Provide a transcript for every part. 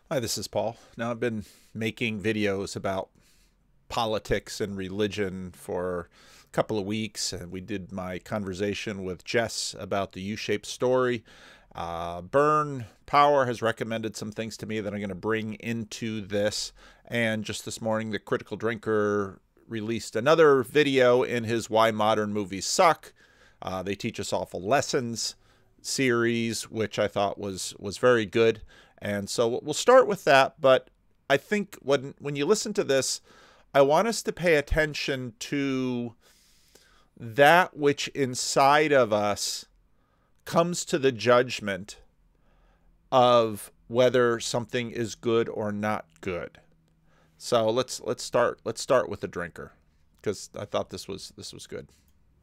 Hi, this is Paul. Now, I've been making videos about politics and religion for a couple of weeks, and we did my conversation with Jess about the U-shaped story. Burn Power has recommended some things to me that I'm going to bring into this. And just this morning, the Critical Drinker released another video in his Why Modern Movies Suck. They Teach Us Awful Lessons series, which I thought was very good. And so we'll start with that. But I think when you listen to this, I want us to pay attention to that which inside of us comes to the judgment of whether something is good or not good. So let's start with the drinker, because I thought this was good.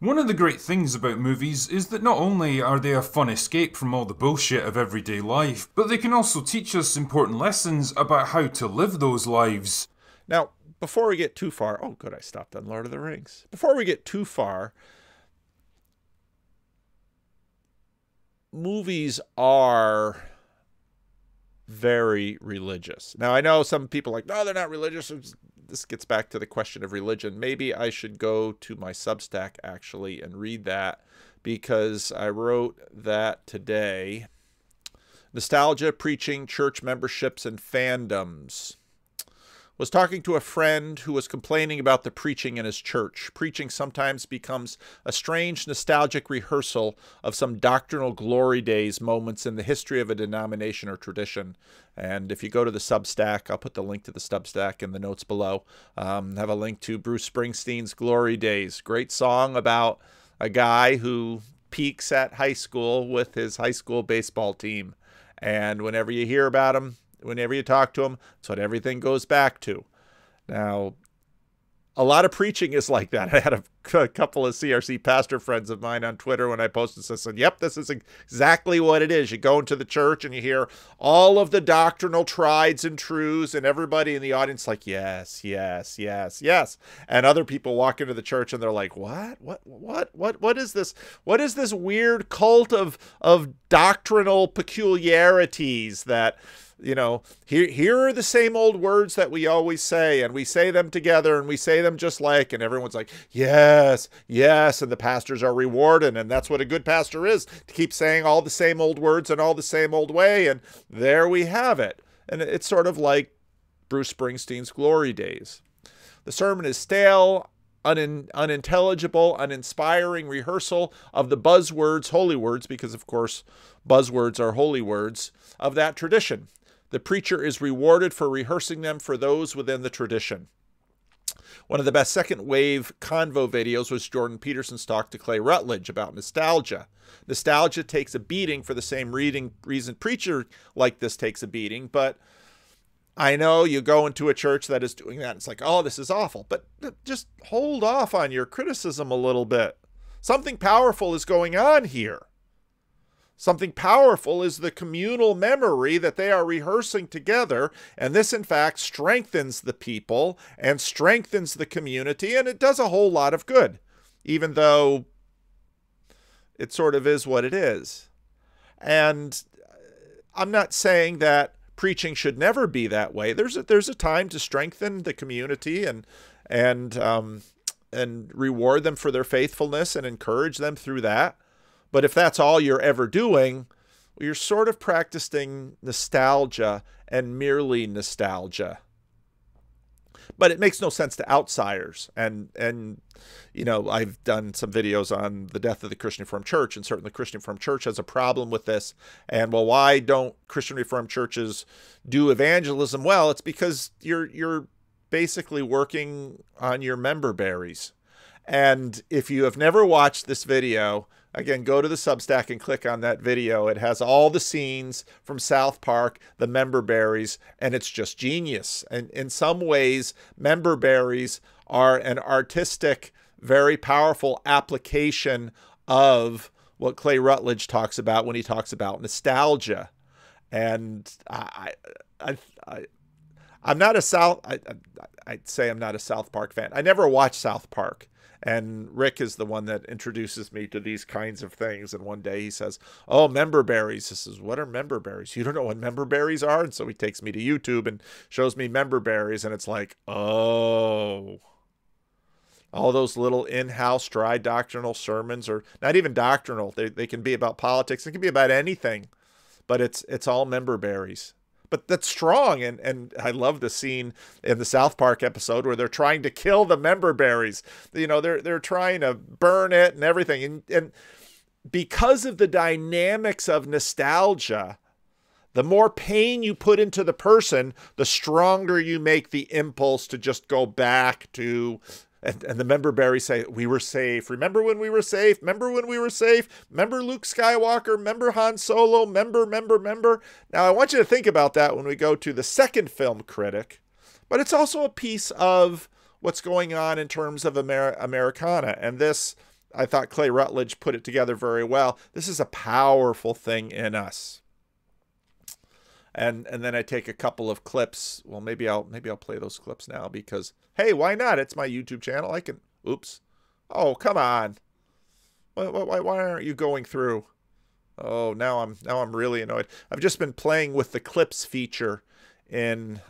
One of the great things about movies is that not only are they a fun escape from all the bullshit of everyday life, but they can also teach us important lessons about how to live those lives. Now, before we get too far, oh good, I stopped on Lord of the Rings. Before we get too far, movies are very religious. Now, I know some people are like, no, they're not religious. This gets back to the question of religion. Maybe I should go to my Substack actually and read that, because I wrote that today. Nostalgia, Preaching, Church Memberships, and Fandoms. Was talking to a friend who was complaining about the preaching in his church. Preaching sometimes becomes a strange, nostalgic rehearsal of some doctrinal glory days moments in the history of a denomination or tradition. And if you go to the Substack, I'll put the link to the Substack in the notes below. Have a link to Bruce Springsteen's Glory Days. Great song about a guy who peaks at high school with his high school baseball team. And whenever you hear about him, whenever you talk to him, that's what everything goes back to. Now, a lot of preaching is like that. I had a couple of CRC pastor friends of mine on Twitter when I posted this. I said, yep, this is exactly what it is. You go into the church and you hear all of the doctrinal trieds and truths, and everybody in the audience like, yes, yes, yes, yes. And other people walk into the church and they're like, what is this? What is this weird cult of doctrinal peculiarities that, you know, here are the same old words that we always say, and we say them together, and we say them just like, and everyone's like, yes, yes, and the pastors are rewarded, and that's what a good pastor is, to keep saying all the same old words in all the same old way, and there we have it. And it's sort of like Bruce Springsteen's Glory Days. The sermon is stale, unintelligible, uninspiring rehearsal of the buzzwords, holy words, because of course buzzwords are holy words, of that tradition. The preacher is rewarded for rehearsing them for those within the tradition. One of the best second wave convo videos was Jordan Peterson's talk to Clay Rutledge about nostalgia. Nostalgia takes a beating for the same reason preacher like this takes a beating, but I know you go into a church that is doing that, and it's like, oh, this is awful. But just hold off on your criticism a little bit. Something powerful is going on here. Something powerful is the communal memory that they are rehearsing together, and this, in fact, strengthens the people and strengthens the community, and it does a whole lot of good, even though it sort of is what it is. And I'm not saying that preaching should never be that way. There's a time to strengthen the community and reward them for their faithfulness and encourage them through that. But if that's all you're ever doing, well, you're sort of practicing nostalgia and merely nostalgia. But it makes no sense to outsiders. And you know, I've done some videos on the death of the Christian Reformed Church, and certainly Christian Reformed Church has a problem with this. And well, why don't Christian Reformed churches do evangelism? Well, it's because you're basically working on your member berries. And if you have never watched this video, again, go to the Substack and click on that video. It has all the scenes from South Park, the member berries, and it's just genius. And in some ways, member berries are an artistic, very powerful application of what Clay Rutledge talks about when he talks about nostalgia. And I'm not a I'd say I'm not a South Park fan. I never watched South Park. And Rick is the one that introduces me to these kinds of things. And one day he says, "Oh, member berries." This is, "What are member berries? You don't know what member berries are?" And so he takes me to YouTube and shows me member berries. And it's like, oh, all those little in-house dry doctrinal sermons, or not even doctrinal. They can be about politics. It can be about anything, but it's all member berries. But that's strong, and I love the scene in the South Park episode where they're trying to kill the member berries. You know, they're trying to burn it and everything, and because of the dynamics of nostalgia, the more pain you put into the person, the stronger you make the impulse to just go back to. And the member berries say, "We were safe. Remember when we were safe? Remember when we were safe? Remember Luke Skywalker? Remember Han Solo? Remember. Now, I want you to think about that when we go to the second film critic. But it's also a piece of what's going on in terms of Americana. And this, I thought Clay Rutledge put it together very well. This is a powerful thing in us. And then I take a couple of clips. Well, maybe I'll play those clips now because, hey, why not? It's my YouTube channel. I can. Oops. Oh, come on. Why aren't you going through? Oh, now I'm really annoyed. I've just been playing with the clips feature in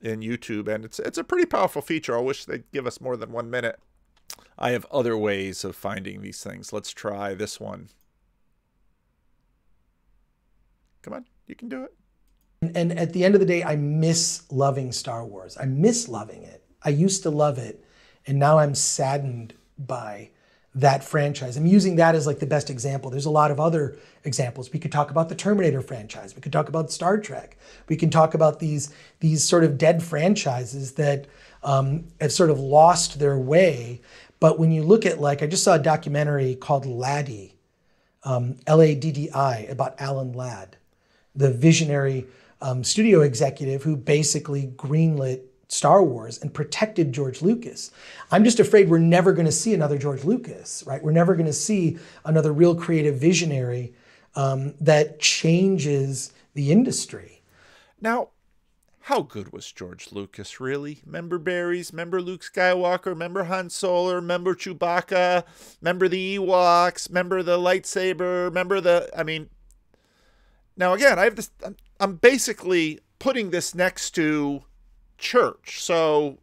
YouTube, and it's a pretty powerful feature. I wish they'd give us more than 1 minute. I have other ways of finding these things. Let's try this one. Come on, you can do it. And at the end of the day, I miss loving Star Wars. I miss loving it. I used to love it, and now I'm saddened by that franchise. I'm using that as like the best example. There's a lot of other examples. We could talk about the Terminator franchise. We could talk about Star Trek. We can talk about these sort of dead franchises that have sort of lost their way. But when you look at, like, I just saw a documentary called Laddie, L-A-D-D-I, about Alan Ladd, the visionary studio executive who basically greenlit Star Wars and protected George Lucas. I'm just afraid we're never going to see another George Lucas, right? We're never going to see another real creative visionary that changes the industry. Now, how good was George Lucas, really? Remember berries? Remember Luke Skywalker? Remember Han Solo? Remember Chewbacca? Remember the Ewoks? Remember the lightsaber? Remember the... I mean... Now, again, I have this... I'm basically putting this next to church. So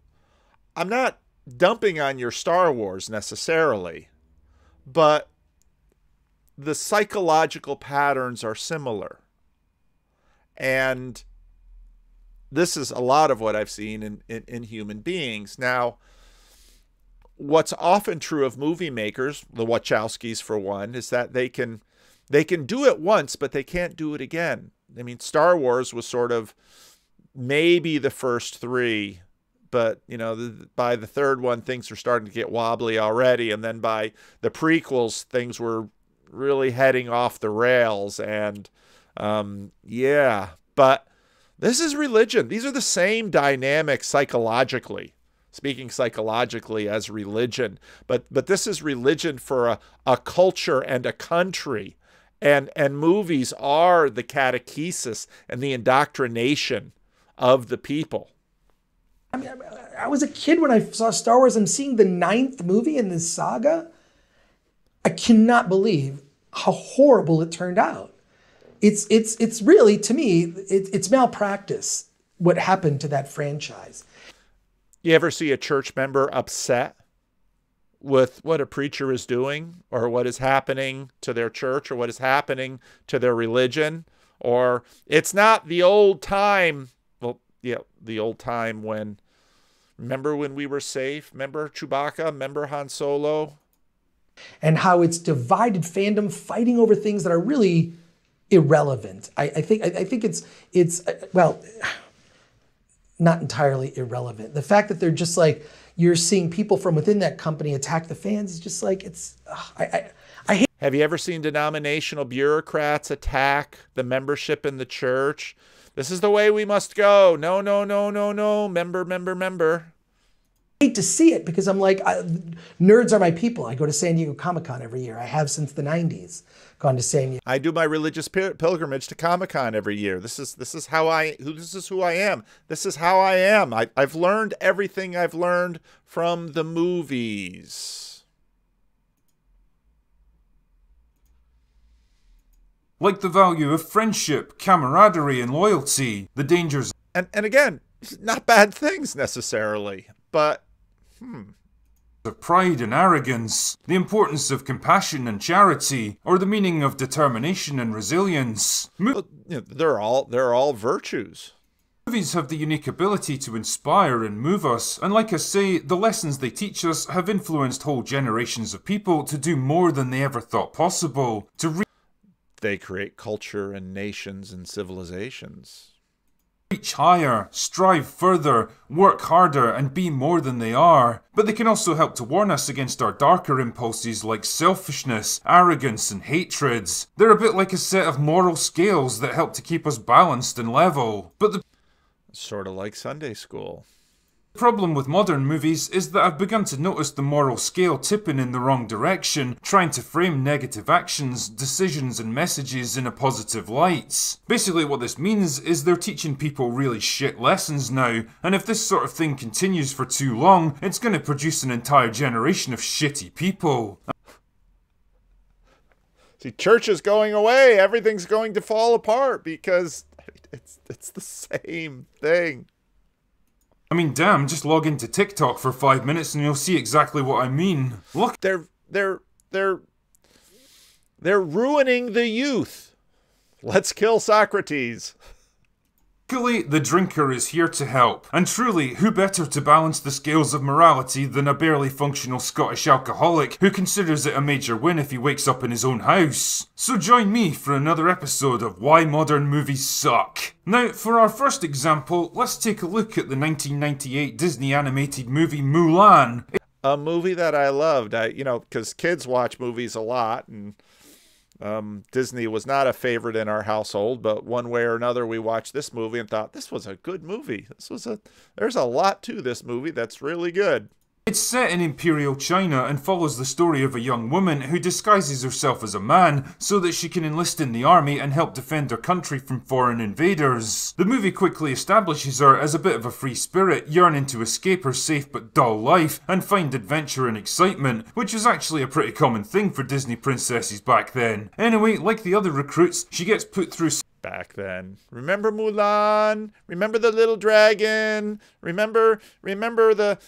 I'm not dumping on your Star Wars necessarily, but the psychological patterns are similar. And this is a lot of what I've seen in human beings. Now, what's often true of movie makers, the Wachowskis for one, is that they can do it once, but they can't do it again. I mean, Star Wars was sort of maybe the first three, but, you know, by the third one, things are starting to get wobbly already. And then by the prequels, things were really heading off the rails. And yeah, but this is religion. These are the same dynamics psychologically, speaking psychologically as religion. But this is religion for a culture and a country. And movies are the catechesis and the indoctrination of the people. I mean, I was a kid when I saw Star Wars. I'm seeing the 9th movie in this saga. I cannot believe how horrible it turned out. It's really, to me, it's malpractice what happened to that franchise. You ever see a church member upset with what a preacher is doing, or what is happening to their church, or what is happening to their religion? Or it's not the old time. Well, yeah, the old time when, remember when we were safe? Remember Chewbacca? Remember Han Solo? And how it's divided fandom fighting over things that are really irrelevant. I think it's well, not entirely irrelevant. The fact that they're just like, you're seeing people from within that company attack the fans is just like, it's, I hate. Have you ever seen denominational bureaucrats attack the membership in the church? This is the way we must go. No. Member. hate to see it because I'm like, nerds are my people. I go to San Diego Comic-Con every year. I have since the 90s gone to San Diego. I do my religious pilgrimage to Comic-Con every year. This is who I am. This is how I am. I've learned everything I've learned from the movies. Like the value of friendship, camaraderie, and loyalty, the dangers And again, not bad things necessarily, but of pride and arrogance, the importance of compassion and charity, or the meaning of determination and resilience. they're all virtues. Movies have the unique ability to inspire and move us, and like I say, the lessons they teach us have influenced whole generations of people to do more than they ever thought possible, They create culture and nations and civilizations. reach higher, strive further, work harder, and be more than they are. But they can also help to warn us against our darker impulses like selfishness, arrogance, and hatreds. They're a bit like a set of moral scales that help to keep us balanced and level. But the Sort of like Sunday school. problem with modern movies is that I've begun to notice the moral scale tipping in the wrong direction, trying to frame negative actions, decisions, and messages in a positive light. Basically what this means is they're teaching people really shit lessons now, and if this sort of thing continues for too long, it's going to produce an entire generation of shitty people. See, church is going away. Everything's going to fall apart because it's the same thing. I mean, damn, just log into TikTok for 5 minutes and you'll see exactly what I mean. Look, They're ruining the youth. Let's kill Socrates. luckily, the drinker is here to help. And truly, who better to balance the scales of morality than a barely functional Scottish alcoholic who considers it a major win if he wakes up in his own house? So join me for another episode of Why Modern Movies Suck. Now, for our first example, let's take a look at the 1998 Disney animated movie Mulan. A movie that I loved. Because kids watch movies a lot, and Disney was not a favorite in our household, but one way or another we watched this movie and thought this was a good movie. There's a lot to this movie that's really good. It's set in Imperial China and follows the story of a young woman who disguises herself as a man so that she can enlist in the army and help defend her country from foreign invaders. The movie quickly establishes her as a bit of a free spirit, yearning to escape her safe but dull life and find adventure and excitement, which was actually a pretty common thing for Disney princesses back then. Anyway, like the other recruits, she gets put through Back then. Remember Mulan? Remember the little dragon? Remember the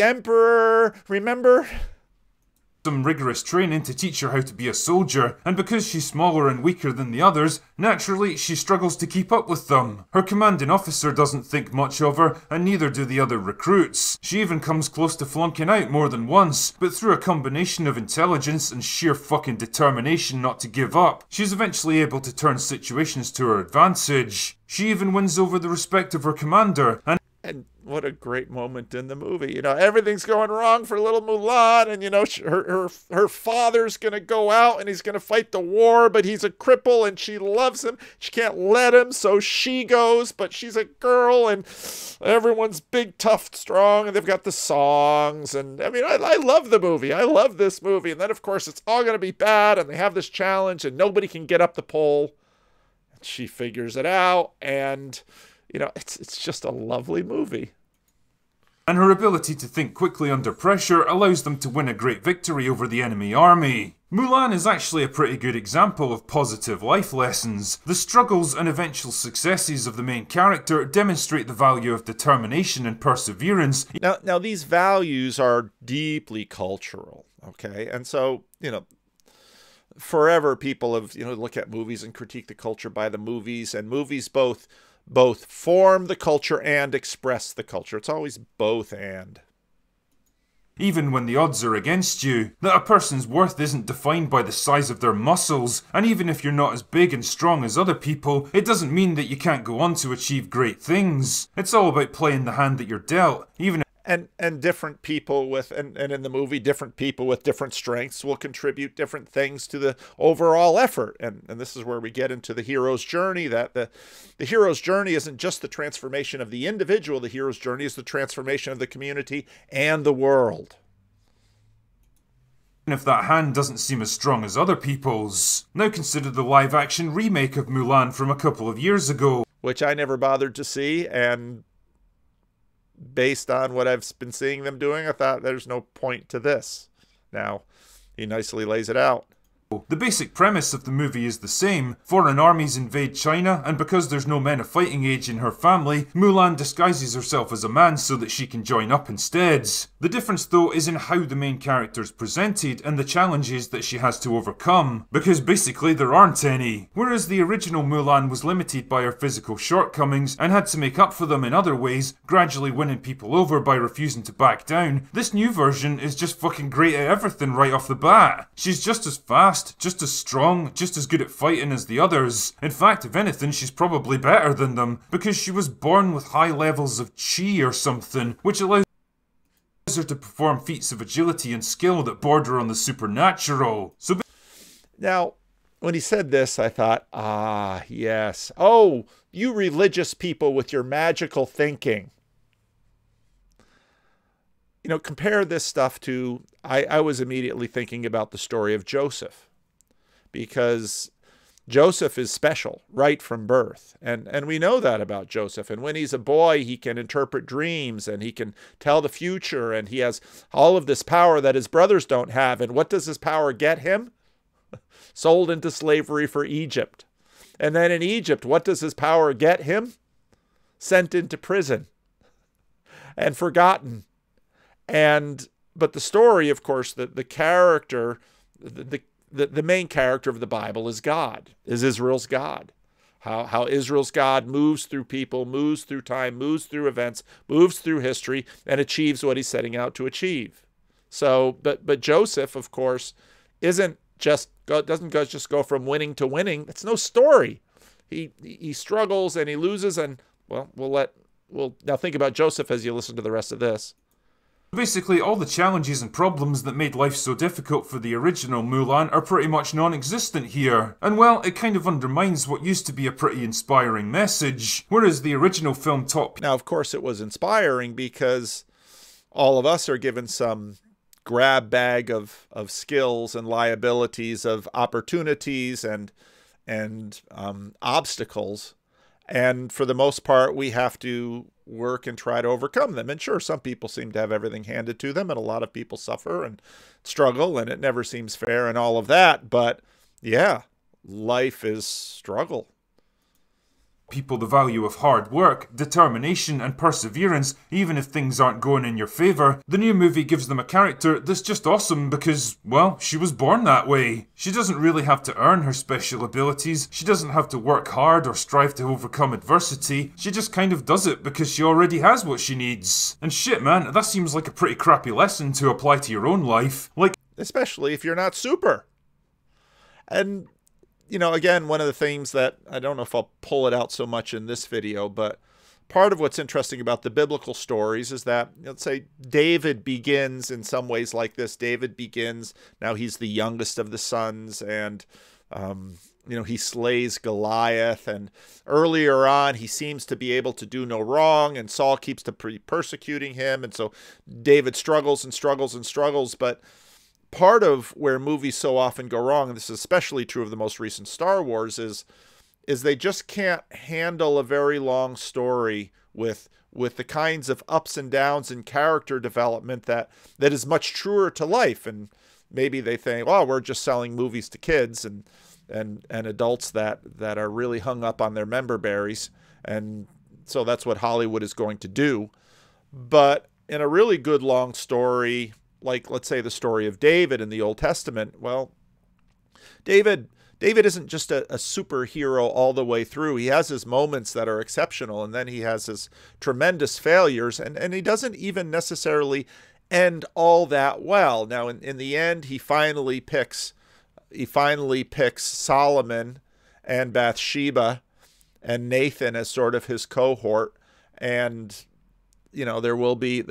emperor? Remember? some rigorous training to teach her how to be a soldier, and because she's smaller and weaker than the others, naturally she struggles to keep up with them. Her commanding officer doesn't think much of her, and neither do the other recruits. She even comes close to flunking out more than once, but through a combination of intelligence and sheer fucking determination not to give up, she's eventually able to turn situations to her advantage. She even wins over the respect of her commander, And what a great moment in the movie. You know, everything's going wrong for little Mulan, and, you know, her father's going to go out and he's going to fight the war, but he's a cripple and she loves him. She can't let him, so she goes, but she's a girl and everyone's big, tough, strong, and they've got the songs. And, I mean, I love the movie. I love this movie. And then, of course, it's all going to be bad, and they have this challenge, and nobody can get up the pole. And she figures it out, and... you know, it's just a lovely movie. and her ability to think quickly under pressure allows them to win a great victory over the enemy army. Mulan is actually a pretty good example of positive life lessons. The struggles and eventual successes of the main character demonstrate the value of determination and perseverance. Now these values are deeply cultural, okay? And so, you know, forever people have, you know, look at movies and critique the culture by the movies, and movies both form the culture and express the culture. It's always both and. Even when the odds are against you, that a person's worth isn't defined by the size of their muscles, and even if you're not as big and strong as other people, it doesn't mean that you can't go on to achieve great things. It's all about playing the hand that you're dealt, even and different people with and in the movie different people with different strengths will contribute different things to the overall effort. And this is where we get into the hero's journey, that the hero's journey isn't just the transformation of the individual. The hero's journey is the transformation of the community and the world. Even if that hand doesn't seem as strong as other people's. Now consider the live-action remake of Mulan from a couple of years ago, which I never bothered to see, and based on what I've been seeing them doing, I thought there's no point to this. Now, he nicely lays it out. The basic premise of the movie is the same. Foreign armies invade China, and because there's no men of fighting age in her family, Mulan disguises herself as a man so that she can join up instead. The difference though is in how the main character is presented and the challenges that she has to overcome, because basically there aren't any. Whereas the original Mulan was limited by her physical shortcomings and had to make up for them in other ways, gradually winning people over by refusing to back down, this new version is just fucking great at everything right off the bat. She's just as fast, just as strong, just as good at fighting as the others. In fact, if anything, she's probably better than them, because she was born with high levels of chi or something, which allows her to perform feats of agility and skill that border on the supernatural. So now, when he said this, I thought, ah, yes. Oh, you religious people with your magical thinking. You know, compare this stuff to, I was immediately thinking about the story of Joseph, because Joseph is special right from birth. And we know that about Joseph. And when he's a boy, he can interpret dreams and he can tell the future, and he has all of this power that his brothers don't have. And what does his power get him? Sold into slavery for Egypt. And then in Egypt, what does his power get him? Sent into prison and forgotten. But the story, of course, the character, the main character of the Bible is God, is Israel's God. How Israel's God moves through people, moves through time, moves through events, moves through history, and achieves what he's setting out to achieve. So, but Joseph, of course, doesn't just go from winning to winning. It's no story. He struggles and he loses, and well, we'll now think about Joseph as you listen to the rest of this. basically, all the challenges and problems that made life so difficult for the original Mulan are pretty much non-existent here. And well, it kind of undermines what used to be a pretty inspiring message, whereas the original film taught... Now, of course, it was inspiring because all of us are given some grab bag of skills and liabilities, of opportunities and obstacles. And for the most part, we have to work and try to overcome them. And sure, some people seem to have everything handed to them, and a lot of people suffer and struggle, and it never seems fair and all of that. But yeah, life is struggle. People the value of hard work, determination and perseverance, even if things aren't going in your favour. The new movie gives them a character that's just awesome because, well, she was born that way. She doesn't really have to earn her special abilities, she doesn't have to work hard or strive to overcome adversity, she just kind of does it because she already has what she needs. And shit man, that seems like a pretty crappy lesson to apply to your own life. Like, especially if you're not super. And you know, again, one of the themes that, I don't know if I'll pull it out so much in this video, but part of what's interesting about the biblical stories is that, let's say, David begins in some ways like this. David begins, now he's the youngest of the sons, and, you know, he slays Goliath, and earlier on, he seems to be able to do no wrong, and Saul keeps persecuting him, and so David struggles and struggles and struggles, but part of where movies so often go wrong, and this is especially true of the most recent Star Wars, is they just can't handle a very long story with the kinds of ups and downs and character development that is much truer to life. And maybe they think, oh, we're just selling movies to kids and adults that are really hung up on their member berries, and so that's what Hollywood is going to do. But in a really good long story, like, let's say, the story of David in the Old Testament, well, David isn't just a superhero all the way through. He has his moments that are exceptional, and then he has his tremendous failures, and he doesn't even necessarily end all that well. Now, in the end, he finally picks Solomon and Bathsheba and Nathan as sort of his cohort, and you know, there will be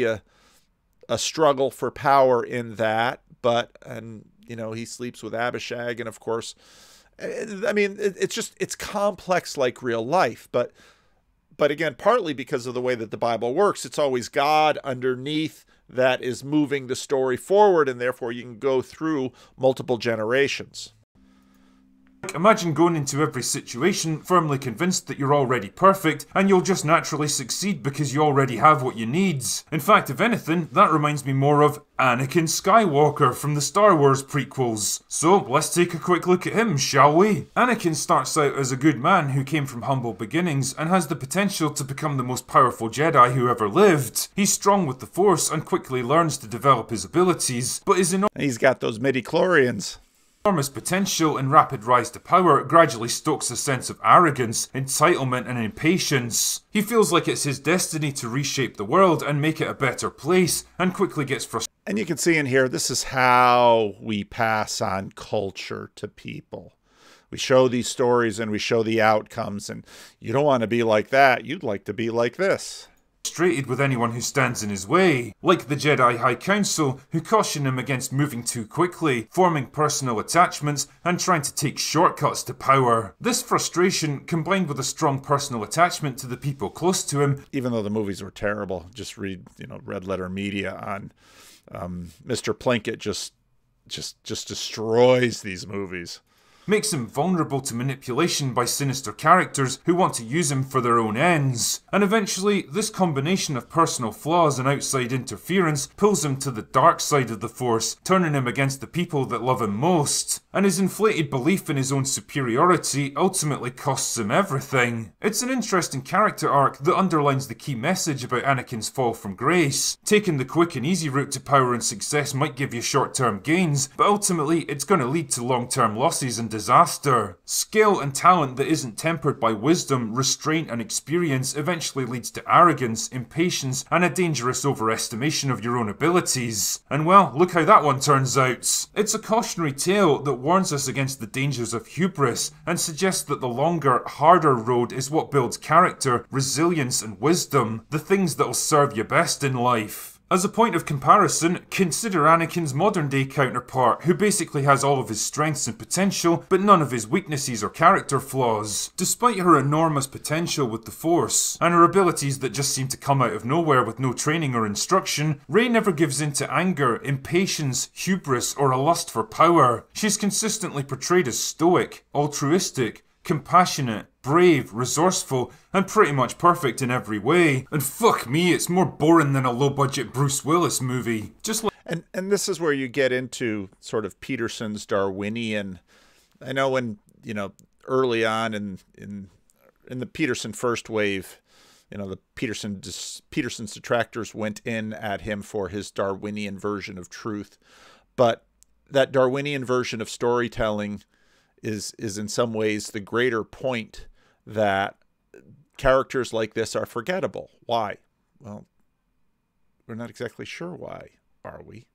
a struggle for power in that, but, and you know, he sleeps with Abishag, and of course, I mean, it's complex like real life, but again, partly because of the way that the Bible works, it's always God underneath that is moving the story forward, and therefore you can go through multiple generations. Imagine going into every situation firmly convinced that you're already perfect and you'll just naturally succeed because you already have what you need. In fact, if anything, that reminds me more of Anakin Skywalker from the Star Wars prequels. So let's take a quick look at him, shall we? Anakin starts out as a good man who came from humble beginnings and has the potential to become the most powerful Jedi who ever lived. He's strong with the Force and quickly learns to develop his abilities, but He's got those midi-chlorians. Enormous potential and rapid rise to power gradually stokes a sense of arrogance, entitlement and impatience. He feels like it's his destiny to reshape the world and make it a better place, and quickly gets frustrated. And you can see in here, this is how we pass on culture to people. We show these stories and we show the outcomes, and you don't want to be like that. You'd like to be like this. Frustrated with anyone who stands in his way, like the Jedi High Council, who caution him against moving too quickly, forming personal attachments, and trying to take shortcuts to power. This frustration, combined with a strong personal attachment to the people close to him, even though the movies were terrible, just read, you know, Red Letter Media on Mr. Plinkett just destroys these movies. Makes him vulnerable to manipulation by sinister characters who want to use him for their own ends. And eventually, this combination of personal flaws and outside interference pulls him to the dark side of the Force, turning him against the people that love him most. And his inflated belief in his own superiority ultimately costs him everything. It's an interesting character arc that underlines the key message about Anakin's fall from grace. Taking the quick and easy route to power and success might give you short-term gains, but ultimately it's going to lead to long-term losses and disaster. Skill and talent that isn't tempered by wisdom, restraint and experience eventually leads to arrogance, impatience and a dangerous overestimation of your own abilities. And well, look how that one turns out. It's a cautionary tale that warns us against the dangers of hubris and suggests that the longer, harder road is what builds character, resilience and wisdom, the things that'll serve you best in life. As a point of comparison, consider Anakin's modern day counterpart, who basically has all of his strengths and potential, but none of his weaknesses or character flaws. Despite her enormous potential with the Force, and her abilities that just seem to come out of nowhere with no training or instruction, Rey never gives in to anger, impatience, hubris, or a lust for power. She's consistently portrayed as stoic, altruistic, compassionate, brave, resourceful, and pretty much perfect in every way. And fuck me, it's more boring than a low-budget Bruce Willis movie. Just like and this is where you get into sort of Peterson's Darwinian. I know when, you know, early on in the Peterson first wave, you know, the Peterson's detractors went in at him for his Darwinian version of truth, but that Darwinian version of storytelling is in some ways the greater point, that characters like this are forgettable. Why? Well, we're not exactly sure why, are we?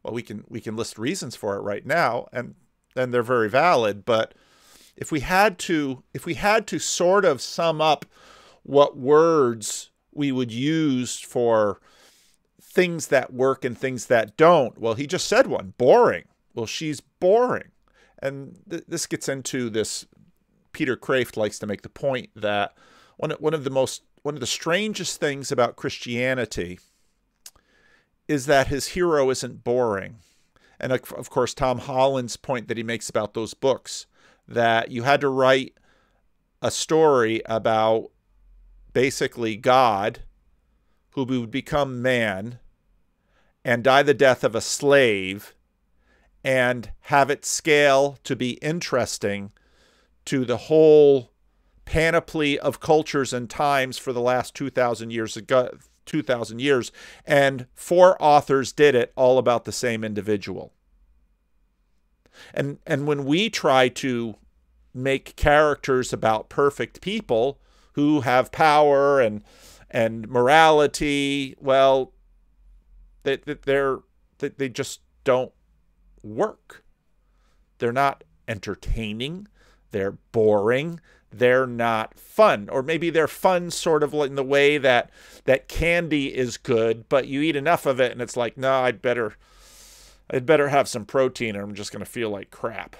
Well, we can list reasons for it right now, and they're very valid, but if we had to sort of sum up what words we would use for things that work and things that don't, well, he just said one, boring. Well, she's boring. And this gets into this. Peter Kraft likes to make the point that one of the strangest things about Christianity is that his hero isn't boring. And of course, Tom Holland's point that he makes about those books, that you had to write a story about basically God, who would become man and die the death of a slave, and have it scale to be interesting to the whole panoply of cultures and times for the last 2,000 years ago, 2,000 years, and 4 authors did it all about the same individual. And when we try to make characters about perfect people who have power and morality, well, they just don't work. They're not entertaining. They're boring. they're not fun. Or maybe they're fun sort of in the way that candy is good, but you eat enough of it and it's like, no, I'd better have some protein or I'm just going to feel like crap.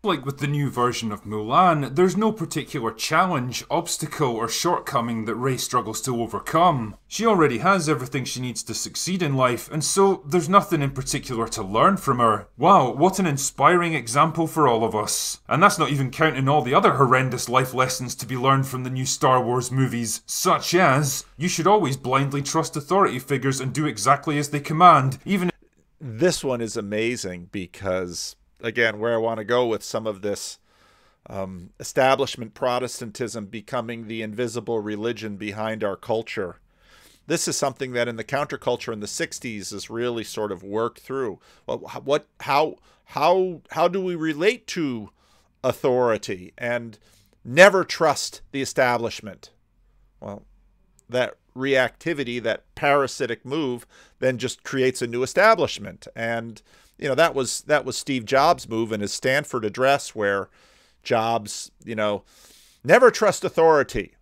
Like with the new version of Mulan, there's no particular challenge, obstacle, or shortcoming that Rey struggles to overcome. She already has everything she needs to succeed in life, and so there's nothing in particular to learn from her. Wow, what an inspiring example for all of us. And that's not even counting all the other horrendous life lessons to be learned from the new Star Wars movies, such as, you should always blindly trust authority figures and do exactly as they command, even... This one is amazing because, again, where I want to go with some of this establishment Protestantism becoming the invisible religion behind our culture. This is something that in the counterculture in the 60s is really sort of worked through. How do we relate to authority and never trust the establishment? Well, that reactivity, that parasitic move, then just creates a new establishment. And that was Steve Jobs' move in his Stanford address, where Jobs, never trust authority.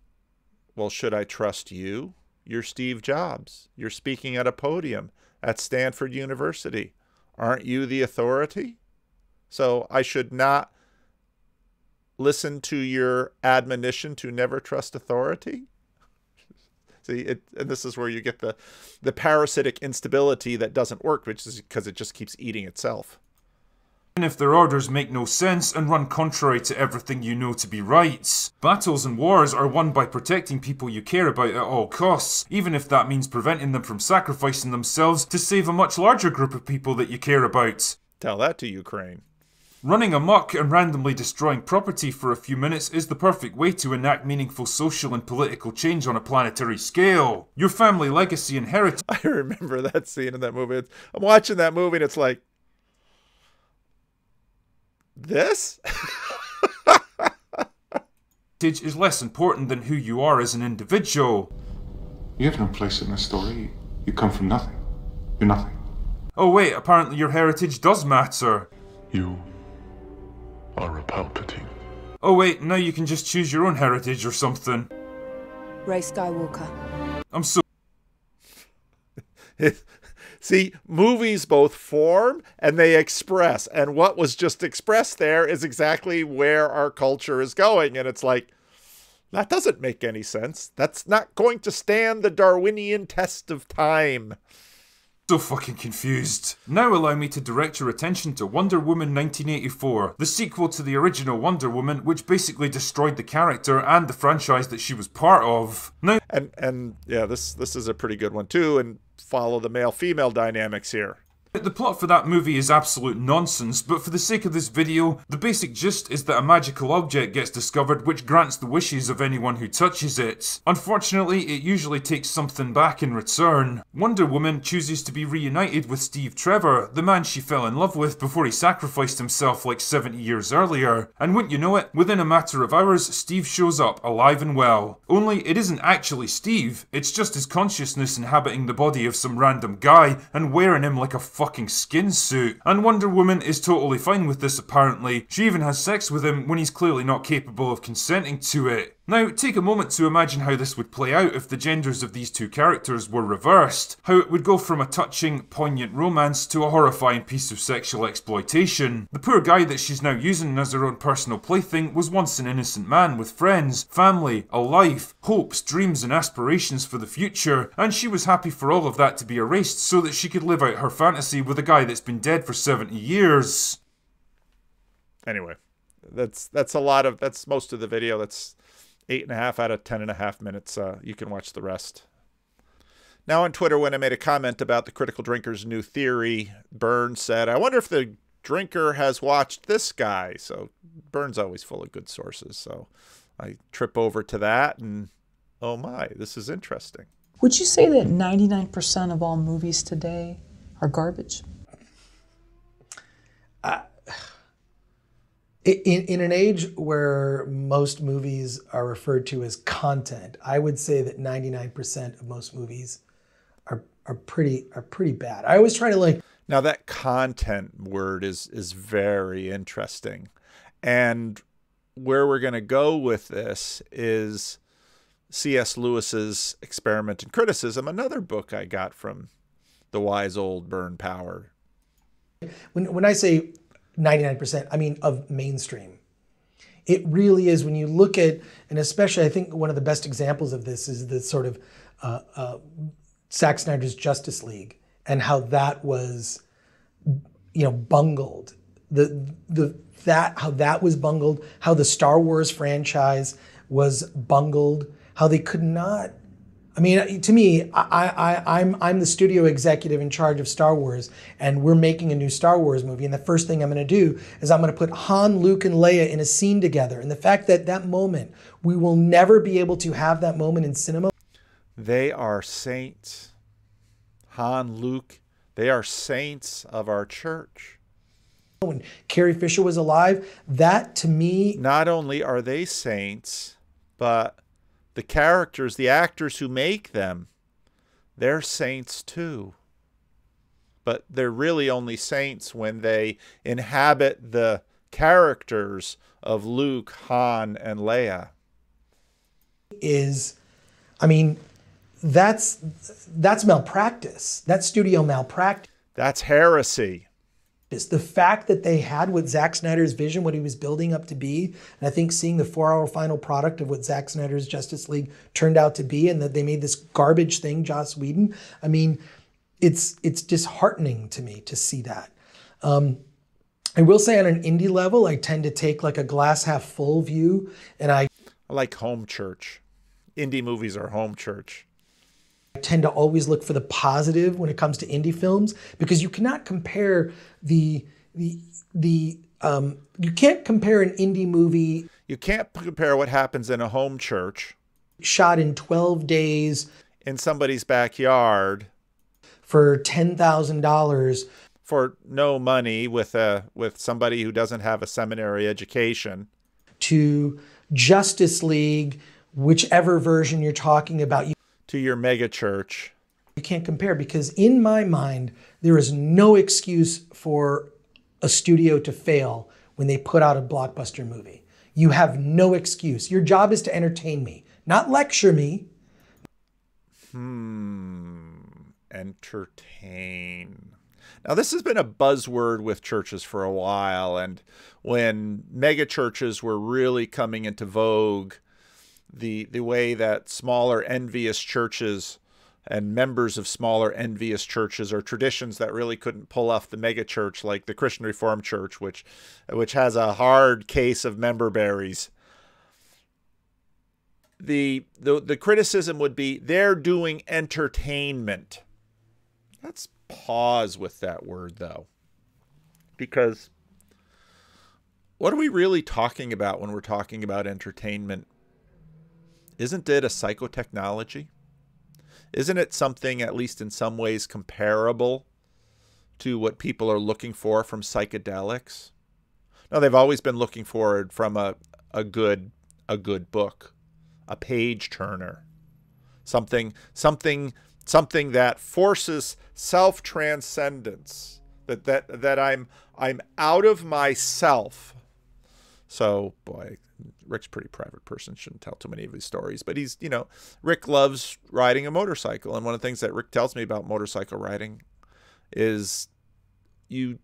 Well, should I trust you? You're Steve Jobs. You're speaking at a podium at Stanford University. Aren't you the authority? So I should not listen to your admonition to never trust authority? See, and this is where you get the parasitic instability that doesn't work, which is because it just keeps eating itself. Even if their orders make no sense and run contrary to everything you know to be right. Battles and wars are won by protecting people you care about at all costs, even if that means preventing them from sacrificing themselves to save a much larger group of people that you care about. Tell that to Ukraine. Running amok and randomly destroying property for a few minutes is the perfect way to enact meaningful social and political change on a planetary scale. Your family legacy and heritage... I remember that scene in that movie. I'm watching that movie and it's like, this? is less important than who you are as an individual. You have no place in this story. You come from nothing. You're nothing. Oh wait, apparently your heritage does matter. You are a Palpatine. Oh wait, now you can just choose your own heritage or something. Rey Skywalker. I'm so... See, movies both form and they express. And what was just expressed there is exactly where our culture is going. And it's like, that doesn't make any sense. That's not going to stand the Darwinian test of time. So fucking confused. Now allow me to direct your attention to Wonder Woman 1984, the sequel to the original Wonder Woman, which basically destroyed the character and the franchise that she was part of. Now, and yeah, this is a pretty good one too, and follow the male-female dynamics here. the plot for that movie is absolute nonsense, but for the sake of this video, the basic gist is that a magical object gets discovered which grants the wishes of anyone who touches it. Unfortunately, it usually takes something back in return. Wonder Woman chooses to be reunited with Steve Trevor, the man she fell in love with before he sacrificed himself like 70 years earlier. And wouldn't you know it, within a matter of hours, Steve shows up alive and well. Only it isn't actually Steve, it's just his consciousness inhabiting the body of some random guy and wearing him like a fucking skin suit. And Wonder Woman is totally fine with this apparently. She even has sex with him when he's clearly not capable of consenting to it. Now, take a moment to imagine how this would play out if the genders of these two characters were reversed. How it would go from a touching, poignant romance to a horrifying piece of sexual exploitation. The poor guy that she's now using as her own personal plaything was once an innocent man with friends, family, a life, hopes, dreams and aspirations for the future, and she was happy for all of that to be erased so that she could live out her fantasy with a guy that's been dead for 70 years. Anyway, that's most of the video. That's 8.5 out of 10.5 minutes. You can watch the rest. Now on Twitter, when I made a comment about the Critical Drinker's new theory, Burns said, "I wonder if the drinker has watched this guy." So Burns always full of good sources. So I trip over to that and, oh my, this is interesting. Would you say that 99% of all movies today are garbage? In an age where most movies are referred to as content, I would say that 99% of most movies are pretty bad. I always try to like... Now that content word is very interesting. And where we're going to go with this is C.S. Lewis's Experiment in Criticism, another book I got from the wise old Byrne Power. When I say 99%, I mean of mainstream. It really is when you look at, and especially I think one of the best examples of this is the sort of Zack Snyder's Justice League and how that was, bungled. How that was bungled, how the Star Wars franchise was bungled, how they could not. I mean, to me, I'm the studio executive in charge of Star Wars, and we're making a new Star Wars movie. And the first thing I'm going to do is I'm going to put Han, Luke, and Leia in a scene together. And the fact that that moment, we will never be able to have that moment in cinema. They are saints. Han, Luke, they are saints of our church. When Carrie Fisher was alive, that to me. Not only are they saints, but the characters, the actors who make them, they're saints too. But they're really only saints when they inhabit the characters of Luke, Han, and Leia. That's malpractice. That's studio malpractice. That's heresy. The fact that they had what Zack Snyder's vision, what he was building up to be, and I think seeing the 4-hour final product of what Zack Snyder's Justice League turned out to be, and that they made this garbage thing, Joss Whedon. I mean, it's disheartening to me to see that. I will say on an indie level, I tend to take like a glass half full view, and I like home church. Indie movies are home church. I tend to always look for the positive when it comes to indie films, because you cannot compare you can't compare an indie movie. You can't compare what happens in a home church shot in 12 days in somebody's backyard for $10,000 for no money with somebody who doesn't have a seminary education to Justice League, whichever version you're talking about. To your mega church. You can't compare, because in my mind, there is no excuse for a studio to fail when they put out a blockbuster movie. You have no excuse. Your job is to entertain me, not lecture me. Entertain. Now, this has been a buzzword with churches for a while, and when mega churches were really coming into vogue, the way that smaller envious churches and members of smaller envious churches or traditions that really couldn't pull off the mega church, like the Christian Reformed Church, which has a hard case of member berries. The criticism would be they're doing entertainment. Let's pause with that word, though, because what are we really talking about when we're talking about entertainment? Isn't it a psychotechnology? Isn't it something, at least in some ways, comparable to what people are looking for from psychedelics? No, they've always been looking for it from a good book, a page turner, something that forces self-transcendence, that I'm out of myself. So, boy, Rick's a pretty private person, shouldn't tell too many of his stories, but he's, Rick loves riding a motorcycle. And one of the things that Rick tells me about motorcycle riding is you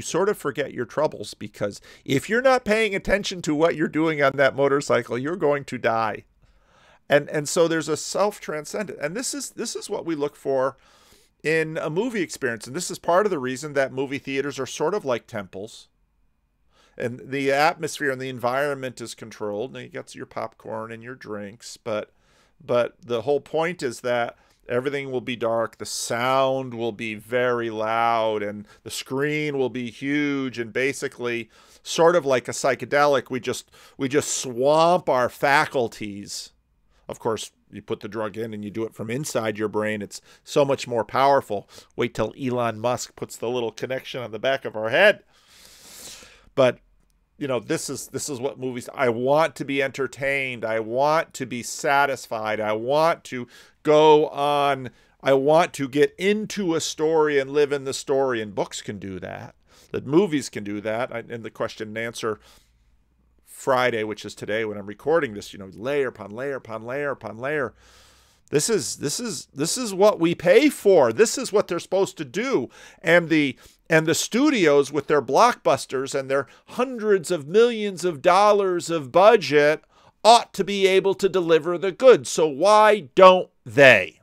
sort of forget your troubles, because if you're not paying attention to what you're doing on that motorcycle, you're going to die. And so there's a self-transcendent, and this is what we look for in a movie experience. And this is part of the reason that movie theaters are sort of like temples. And the atmosphere and the environment is controlled. And you get your popcorn and your drinks, but the whole point is that everything will be dark. The sound will be very loud, and the screen will be huge. And basically, sort of like a psychedelic, we just swamp our faculties. Of course, you put the drug in and you do it from inside your brain. It's so much more powerful. Wait till Elon Musk puts the little connection on the back of our head. But this is what movies. I want to be entertained. I want to be satisfied. I want to go on. I want to get into a story and live in the story. And books can do that. That movies can do that. In the question and answer Friday, which is today when I'm recording this, you know, layer upon layer upon layer upon layer. This is what we pay for. This is what they're supposed to do. And the studios with their blockbusters and their hundreds of millions of dollars of budget ought to be able to deliver the goods. So why don't they?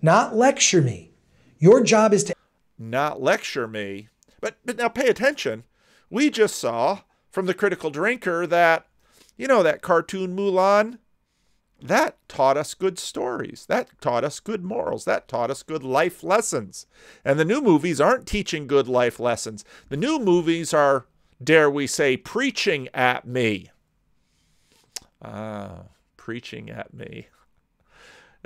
Not lecture me. Your job is to not lecture me. But now pay attention. We just saw from the Critical Drinker that, you know, that cartoon Mulan, that taught us good stories. That taught us good morals. That taught us good life lessons. And the new movies aren't teaching good life lessons. The new movies are, dare we say, preaching at me. Preaching at me.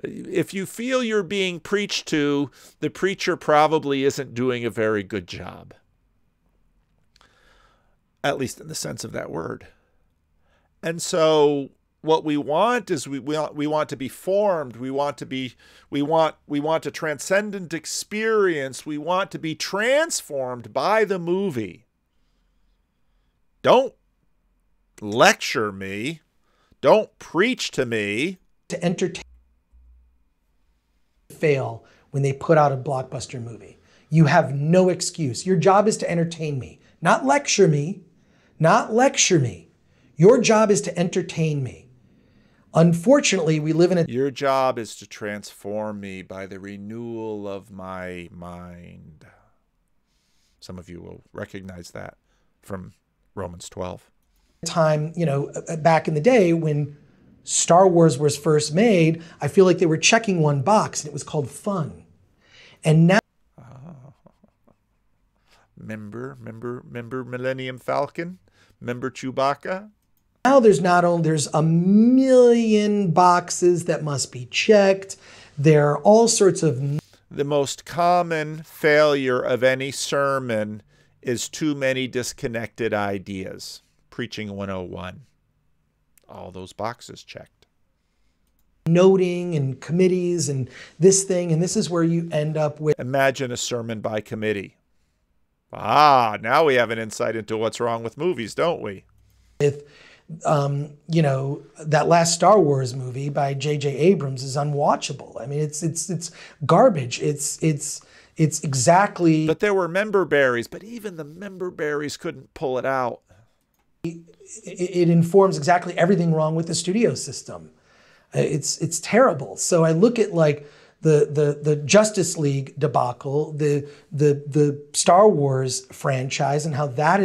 If you feel you're being preached to, the preacher probably isn't doing a very good job. At least in the sense of that word. And so what we want is we want to be formed. We want a transcendent experience. We want to be transformed by the movie. Don't lecture me. Don't preach to me. To entertain. Fail when they put out a blockbuster movie. You have no excuse. Your job is to entertain me, not lecture me, not lecture me. Your job is to entertain me. Unfortunately, we live in a... Your job is to transform me by the renewal of my mind. Some of you will recognize that from Romans 12. Time, you know, back in the day when Star Wars was first made, I feel like they were checking one box, and it was called fun. And now... Remember Millennium Falcon? Remember Chewbacca? Now there's a million boxes that must be checked. There are all sorts of... The most common failure of any sermon is too many disconnected ideas. Preaching 101. All those boxes checked. Noting and committees and this thing, and this is where you end up with... Imagine a sermon by committee. Now we have an insight into what's wrong with movies, don't we? With, you know, that last Star Wars movie by J.J. Abrams is unwatchable. I mean, it's garbage. It's exactly... But there were member berries, but even the member berries couldn't pull it out. It informs exactly everything wrong with the studio system. It's terrible. So I look at like the Justice League debacle, the Star Wars franchise, and how that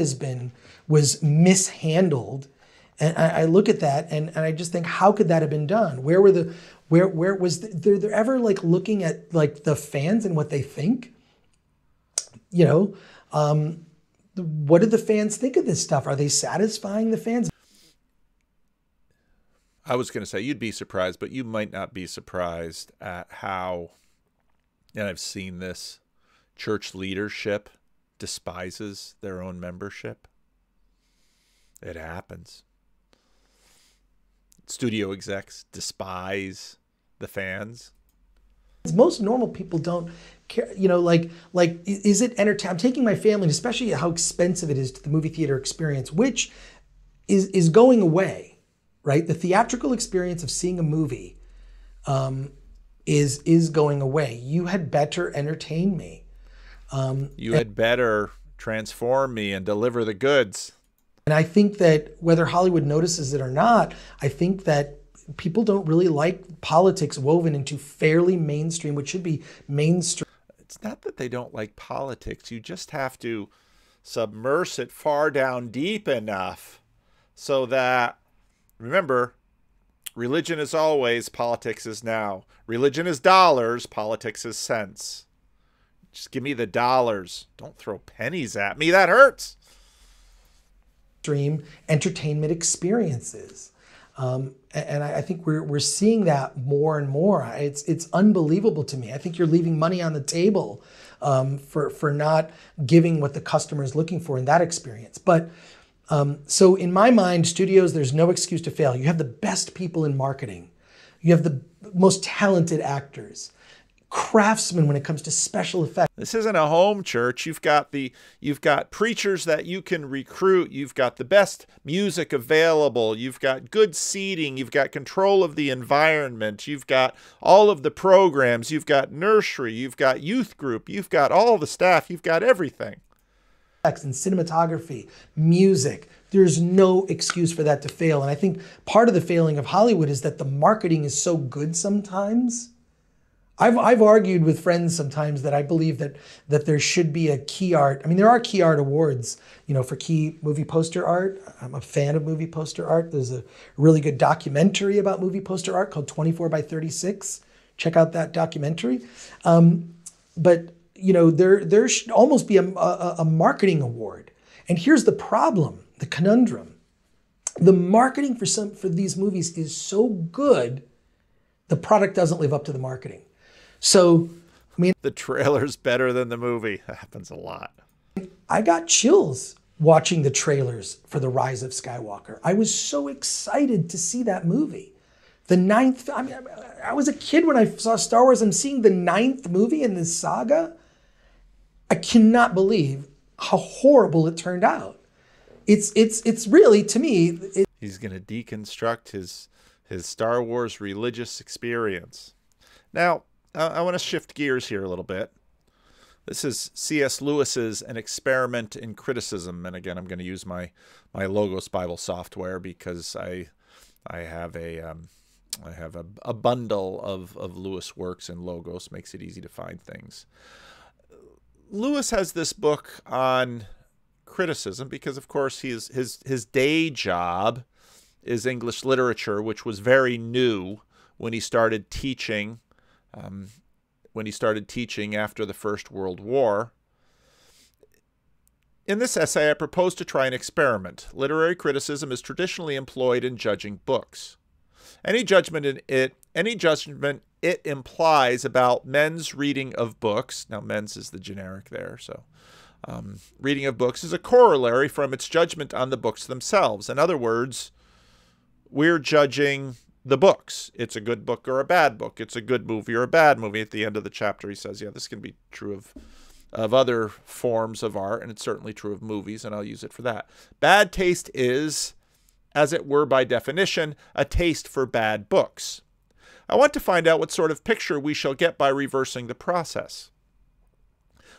was mishandled. And I look at that and I just think, how could that have been done? Where was they're ever like looking at like the fans and what they think? You know, what did the fans think of this stuff? Are they satisfying the fans? I was going to say you'd be surprised, but you might not be surprised at how, and I've seen this, church leadership despises their own membership. It happens. Studio execs despise the fans. Most normal people don't care, you know, like is it entertaining? I'm taking my family, especially how expensive it is to the movie theater experience, which is going away, right? The theatrical experience of seeing a movie is going away. You had better entertain me. You had better transform me and deliver the goods. And I think that whether Hollywood notices it or not, I think that people don't really like politics woven into fairly mainstream, which should be mainstream. It's not that they don't like politics. You just have to submerge it far down deep enough so that, remember, religion is always, politics is now. Religion is dollars, politics is cents. Just give me the dollars. Don't throw pennies at me. That hurts. Stream entertainment experiences. And I think we're seeing that more and more. It's unbelievable to me. I think you're leaving money on the table for not giving what the customer is looking for in that experience. But so in my mind, studios, there's no excuse to fail. You have the best people in marketing. You have the most talented actors. craftsmen when it comes to special effects. This isn't a home church. You've got preachers that you can recruit. You've got the best music available. You've got good seating. You've got control of the environment. You've got all of the programs. You've got nursery. You've got youth group. You've got all the staff. You've got everything. And cinematography, music. There's no excuse for that to fail. And I think part of the failing of Hollywood is that the marketing is so good sometimes. I've argued with friends sometimes that I believe that there should be a key art. I mean, there are key art awards, for key movie poster art. I'm a fan of movie poster art. There's a really good documentary about movie poster art called 24 by 36. Check out that documentary. But there should almost be a marketing award. And here's the problem, the conundrum. The marketing for these movies is so good, the product doesn't live up to the marketing. So, I mean, the trailer's better than the movie. That happens a lot. I got chills watching the trailers for The Rise of Skywalker. I was so excited to see that movie. The ninth, I was a kid when I saw Star Wars. I'm seeing the 9th movie in this saga. I cannot believe how horrible it turned out. It's really, to me... He's going to deconstruct his Star Wars religious experience. Now, I want to shift gears here a little bit. This is C.S. Lewis's An Experiment in Criticism. And again, I'm going to use my Logos Bible software because I have a bundle of Lewis works in Logos. Makes it easy to find things. Lewis has this book on criticism because, of course, his day job is English literature, which was very new when he started teaching. After the First World War. In this essay, I propose to try an experiment. Literary criticism is traditionally employed in judging books. Any judgment it implies about men's reading of books, now men's is the generic there, so reading of books is a corollary from its judgment on the books themselves. In other words, we're judging the books. It's a good book or a bad book. It's a good movie or a bad movie. At the end of the chapter, he says, yeah, this can be true of other forms of art, and it's certainly true of movies, and I'll use it for that. Bad taste is, as it were by definition, a taste for bad books. I want to find out what sort of picture we shall get by reversing the process.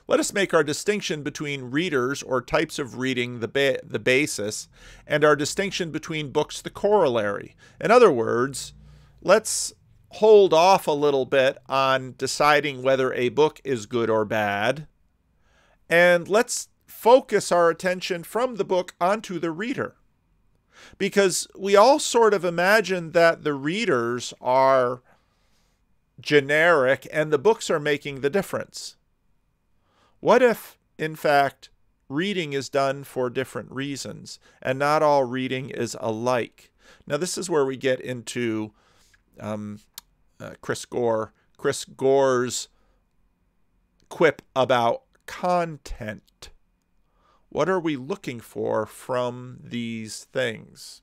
Let us make our distinction between readers or types of reading the basis, and our distinction between books the corollary. In other words, let's hold off a little bit on deciding whether a book is good or bad, and let's focus our attention from the book onto the reader. Because we all sort of imagine that the readers are generic and the books are making the difference. What if, in fact, reading is done for different reasons, and not all reading is alike? Now, this is where we get into Chris Gore. Chris Gore's quip about content. What are we looking for from these things?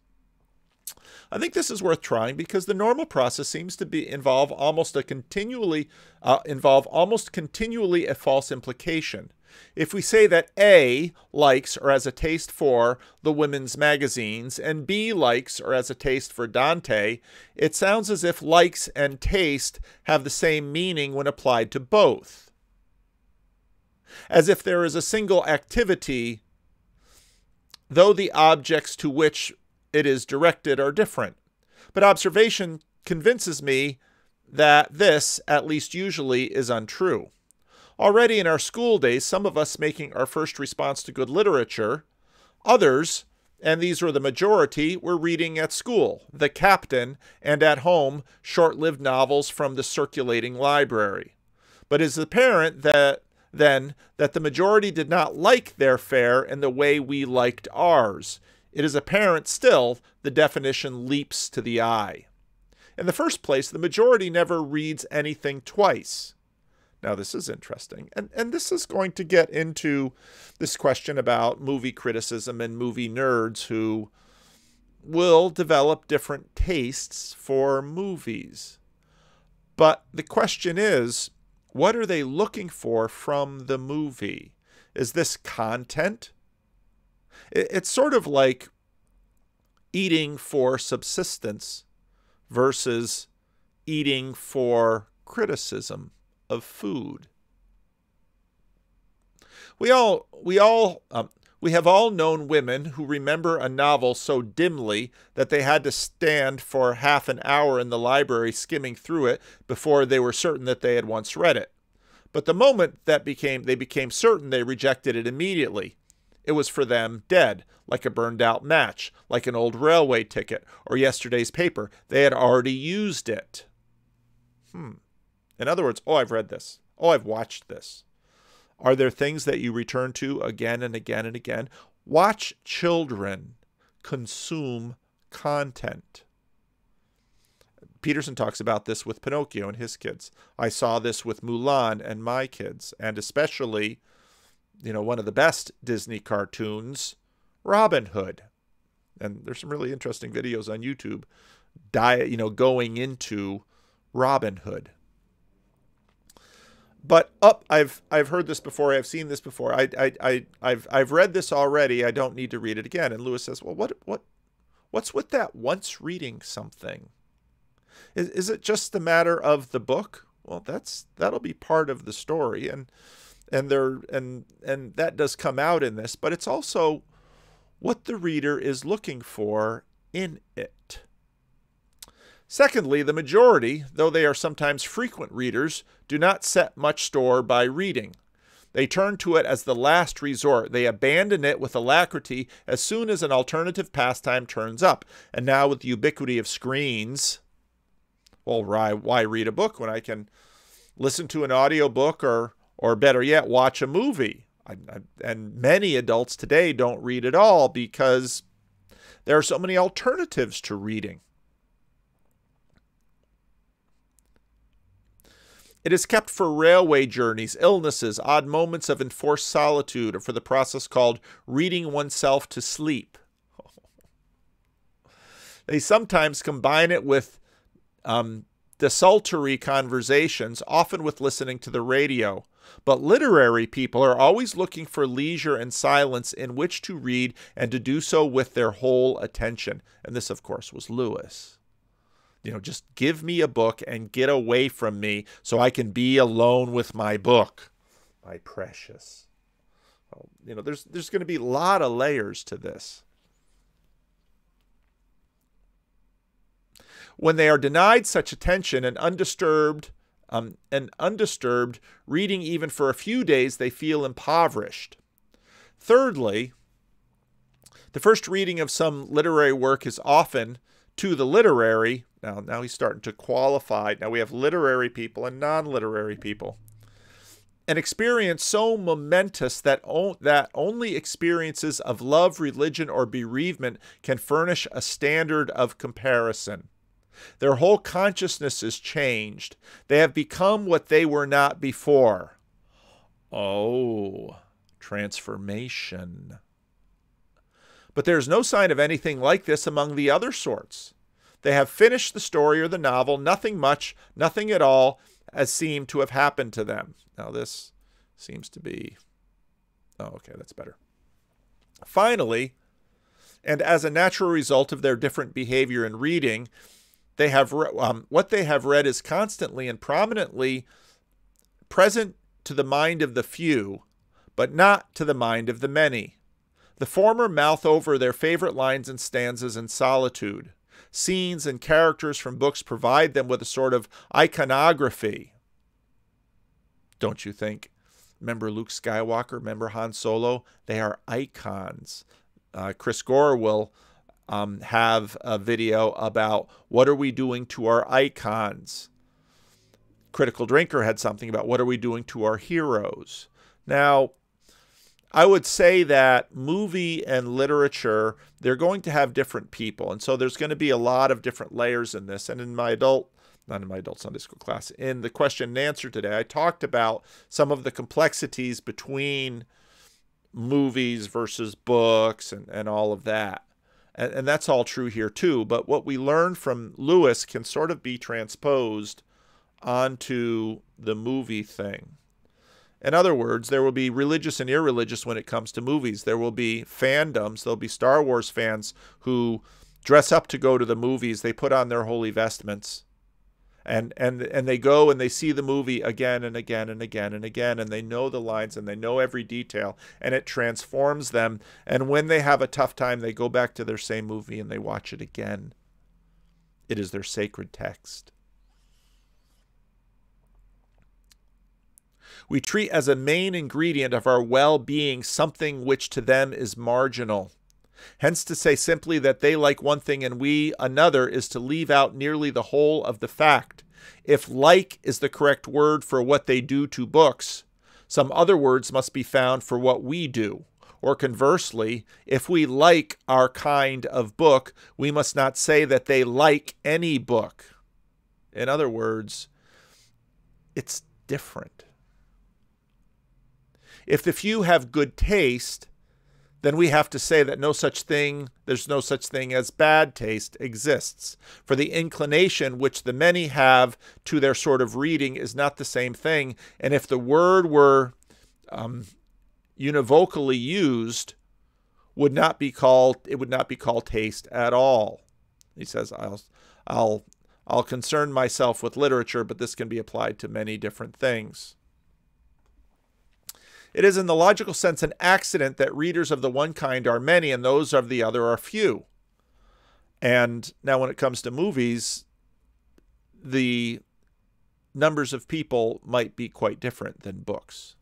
I think this is worth trying because the normal process seems to involve almost continually a false implication. If we say that A likes or has a taste for the women's magazines and B likes or has a taste for Dante, it sounds as if likes and taste have the same meaning when applied to both. As if there is a single activity, though the objects to which it is directed are different. But observation convinces me that this, at least usually, is untrue. Already in our school days, some of us making our first response to good literature, others, and these were the majority, were reading at school, The Captain, and at home, short-lived novels from the circulating library. But it is apparent that the majority did not like their fare in the way we liked ours. It is apparent still the definition leaps to the eye. In the first place, the majority never reads anything twice. Now, this is interesting. And this is going to get into this question about movie criticism and movie nerds who will develop different tastes for movies. But the question is, What are they looking for from the movie? Is this content? It's sort of like eating for subsistence versus eating for criticism of food. We have all known women who remember a novel so dimly that they had to stand for half an hour in the library skimming through it before they were certain that they had once read it. But the moment that they became certain, they rejected it immediately. It was for them dead, like a burned out match, like an old railway ticket, or yesterday's paper. They had already used it. In other words, oh, I've read this. Oh, I've watched this. Are there things that you return to again and again and again? Watch children consume content. Peterson talks about this with Pinocchio and his kids. I saw this with Mulan and my kids, and especially, one of the best Disney cartoons, Robin Hood. And there's some really interesting videos on YouTube, going into Robin Hood. But I've heard this before. I've seen this before. I've read this already. I don't need to read it again. And Lewis says, well, what's with that once reading something? Is it just the matter of the book? Well, that'll be part of the story, and that does come out in this. But it's also what the reader is looking for in it. Secondly, the majority, though they are sometimes frequent readers, do not set much store by reading. They turn to it as the last resort. They abandon it with alacrity as soon as an alternative pastime turns up. And now with the ubiquity of screens, well, why read a book when I can listen to an audiobook or better yet, watch a movie? And many adults today don't read at all because there are so many alternatives to reading. It is kept for railway journeys, illnesses, odd moments of enforced solitude, or for the process called reading oneself to sleep. They sometimes combine it with desultory conversations, often with listening to the radio. But literary people are always looking for leisure and silence in which to read and to do so with their whole attention. And this, of course, was Lewis. Just give me a book and get away from me so I can be alone with my book. My precious. Well, there's going to be a lot of layers to this. When they are denied such attention and undisturbed reading even for a few days, they feel impoverished. Thirdly, the first reading of some literary work is often to the literary. Now he's starting to qualify. Now we have literary people and non-literary people. An experience so momentous that only experiences of love, religion, or bereavement can furnish a standard of comparison. Their whole consciousness is changed. They have become what they were not before. Oh, transformation. But there's no sign of anything like this among the other sorts. They have finished the story or the novel. Nothing much, nothing at all has seemed to have happened to them. Now this seems to be... Oh, okay, that's better. Finally, and as a natural result of their different behavior in reading, they have what they have read is constantly and prominently present to the mind of the few, but not to the mind of the many. The former mouth over their favorite lines and stanzas in solitude. Scenes and characters from books provide them with a sort of iconography. Don't you think? Remember Luke Skywalker? Remember Han Solo? They are icons. Chris Gore will have a video about what are we doing to our icons. Critical Drinker had something about what are we doing to our heroes. Now, I would say that movie and literature, they're going to have different people. And so there's going to be a lot of different layers in this. And in my not in my adult Sunday school class, in the question and answer today, I talked about some of the complexities between movies versus books and all of that. And that's all true here too. But what we learn from Lewis can sort of be transposed onto the movie thing. In other words, there will be religious and irreligious when it comes to movies. There will be fandoms. There'll be Star Wars fans who dress up to go to the movies. They put on their holy vestments. And they go and they see the movie again and again and again and again, and they know the lines and they know every detail, and it transforms them. And when they have a tough time, they go back to their same movie and they watch it again. It is their sacred text. We treat as a main ingredient of our well-being something which to them is marginal. Hence, to say simply that they like one thing and we another is to leave out nearly the whole of the fact. If like is the correct word for what they do to books, some other words must be found for what we do. Or conversely, if we like our kind of book, we must not say that they like any book. In other words, it's different. If the few have good taste, then we have to say that there's no such thing as bad taste exists. For the inclination which the many have to their sort of reading is not the same thing. And if the word were univocally used, it would not be called taste at all. He says, I'll concern myself with literature, but this can be applied to many different things. It is in the logical sense an accident that readers of the one kind are many and those of the other are few. And now when it comes to movies, the numbers of people might be quite different than books.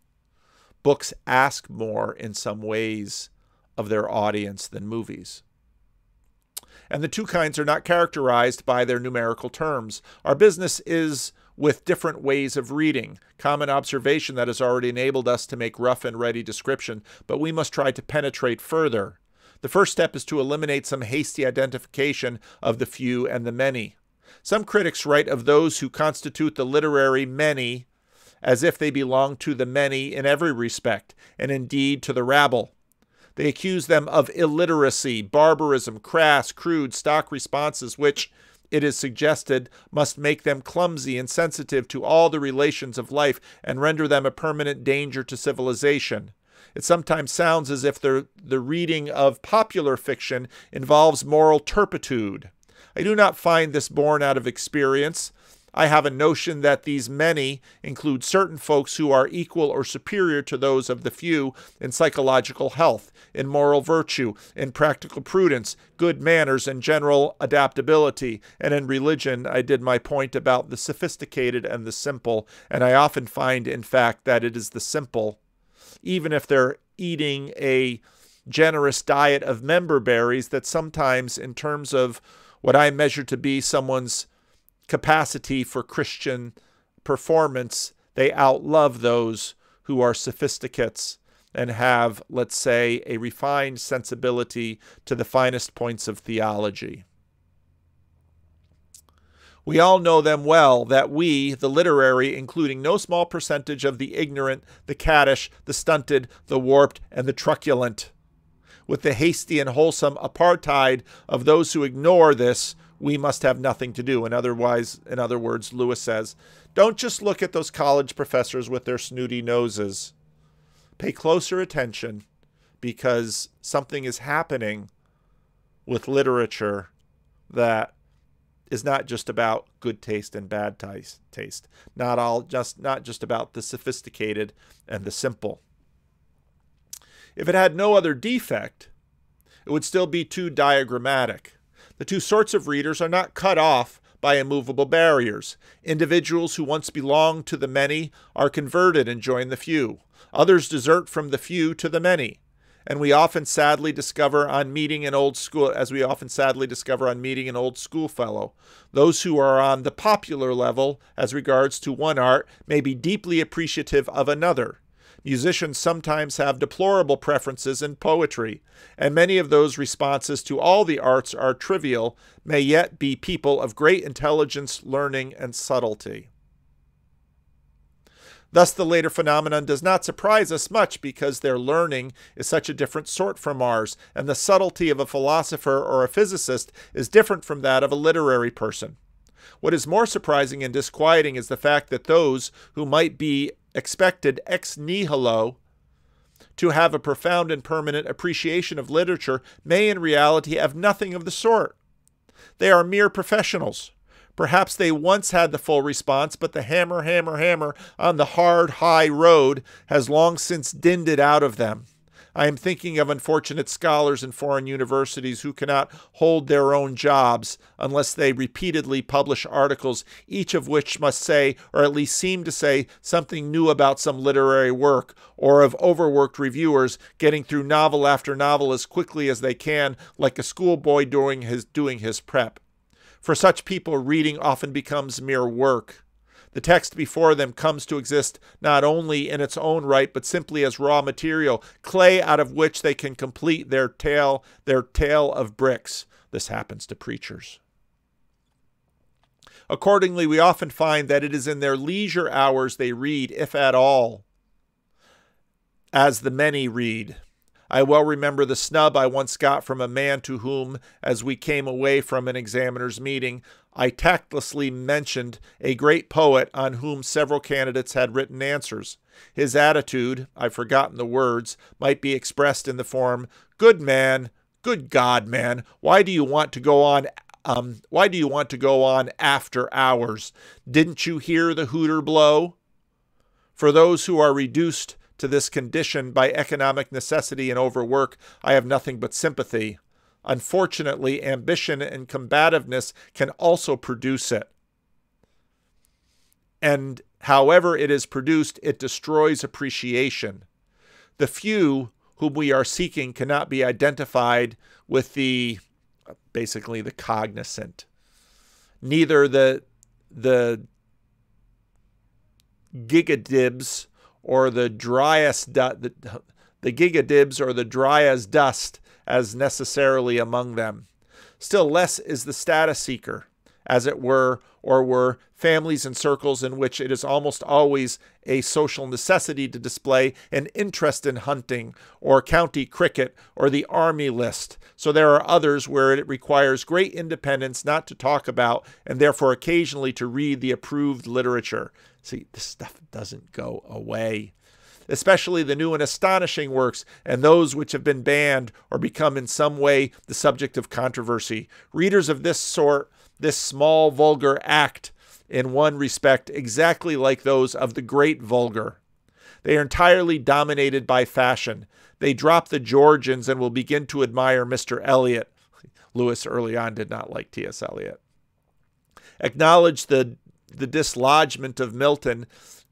Books ask more in some ways of their audience than movies. And the two kinds are not characterized by their numerical terms. Our business is with different ways of reading. Common observation that has already enabled us to make rough and ready description, but we must try to penetrate further. The first step is to eliminate some hasty identification of the few and the many. Some critics write of those who constitute the literary many as if they belong to the many in every respect, and indeed to the rabble. They accuse them of illiteracy, barbarism, crass, crude, stock responses, which, it is suggested, must make them clumsy and sensitive to all the relations of life and render them a permanent danger to civilization. It sometimes sounds as if the reading of popular fiction involves moral turpitude. I do not find this born out of experience. I have a notion that these many include certain folks who are equal or superior to those of the few in psychological health, in moral virtue, in practical prudence, good manners, and general adaptability. And in religion, I did my point about the sophisticated and the simple, and I often find, in fact, that it is the simple, even if they're eating a generous diet of member berries, that sometimes, in terms of what I measure to be someone's capacity for Christian performance, they outlove those who are sophisticates and have, let's say, a refined sensibility to the finest points of theology. We all know them well, that we, the literary, including no small percentage of the ignorant, the caddish, the stunted, the warped, and the truculent, with the hasty and wholesome apartheid of those who ignore this, we must have nothing to do. In other words, Lewis says, don't just look at those college professors with their snooty noses. Pay closer attention, because something is happening with literature that is not just about good taste and bad taste. Not just about the sophisticated and the simple. If it had no other defect, it would still be too diagrammatic. The two sorts of readers are not cut off by immovable barriers. Individuals who once belonged to the many are converted and join the few. Others desert from the few to the many. And we often sadly discover on meeting an old schoolfellow, those who are on the popular level as regards to one art may be deeply appreciative of another. Musicians sometimes have deplorable preferences in poetry, and many of those responses to all the arts are trivial, may yet be people of great intelligence, learning, and subtlety. Thus, the later phenomenon does not surprise us much, because their learning is such a different sort from ours, and the subtlety of a philosopher or a physicist is different from that of a literary person. What is more surprising and disquieting is the fact that those who might be expected ex nihilo to have a profound and permanent appreciation of literature may in reality have nothing of the sort. They are mere professionals. Perhaps they once had the full response, but the hammer, hammer, hammer on the hard, high road has long since dinned it out of them. I am thinking of unfortunate scholars in foreign universities who cannot hold their own jobs unless they repeatedly publish articles, each of which must say, or at least seem to say, something new about some literary work, or of overworked reviewers getting through novel after novel as quickly as they can, like a schoolboy doing his prep. For such people, reading often becomes mere work. The text before them comes to exist not only in its own right, but simply as raw material, clay out of which they can complete their tale of bricks. This happens to preachers. Accordingly, we often find that it is in their leisure hours they read, if at all, as the many read. I well remember the snub I once got from a man to whom, as we came away from an examiner's meeting, I tactlessly mentioned a great poet on whom several candidates had written answers. His attitude, I've forgotten the words, might be expressed in the form, "Good man, good God, man, why do you want to go on after hours? Didn't you hear the hooter blow?" For those who are reduced to this condition by economic necessity and overwork, I have nothing but sympathy. Unfortunately, ambition and combativeness can also produce it. And however it is produced, it destroys appreciation. The few whom we are seeking cannot be identified with basically the cognizant. Neither the gigadibs or the gigadibs or the dry as dust as necessarily among them. Still less is the status seeker, as it were, or were families and circles in which it is almost always a social necessity to display an interest in hunting or county cricket or the army list. So there are others where it requires great independence not to talk about and therefore occasionally to read the approved literature. See, this stuff doesn't go away. Especially the new and astonishing works and those which have been banned or become in some way the subject of controversy. Readers of this sort, this small vulgar, act in one respect exactly like those of the great vulgar. They are entirely dominated by fashion. They drop the Georgians and will begin to admire Mr. Eliot. Lewis early on did not like T.S. Eliot. Acknowledge the dislodgement of Milton